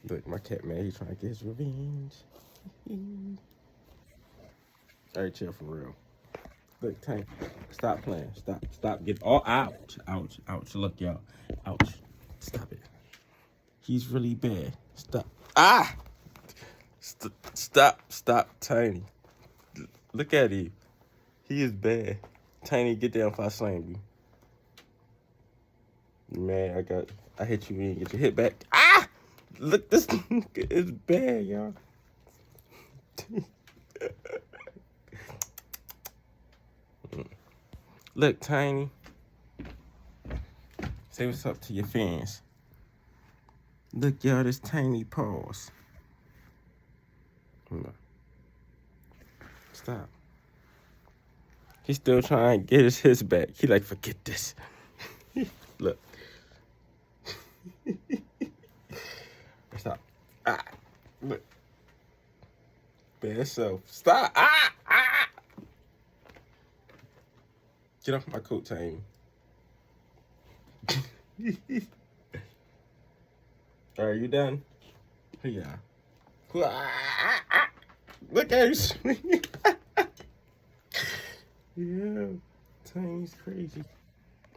Look, my cat, man, he's trying to get his revenge. All right, chill for real. Look, Tank, stop playing. Stop. Get all ouch. Look, y'all. Ouch. Stop it. He's really bad. Stop. Ah! Stop, Tiny. Look at him. He is bad. Tiny, get down if I slam you. Man, I hit you in. Get your hit back. Ah! Look, this is bad, y'all. Look, Tiny. Say what's up to your fans. Look, y'all, this Tiny paws. Stop. He's still trying to get his back. He like, forget this. Look. Stop. Ah. Look. Bad self. Stop. Ah. Get off my coat, Tiny. Are you done? Yeah. Look at him swing. Yeah, Tiny's crazy.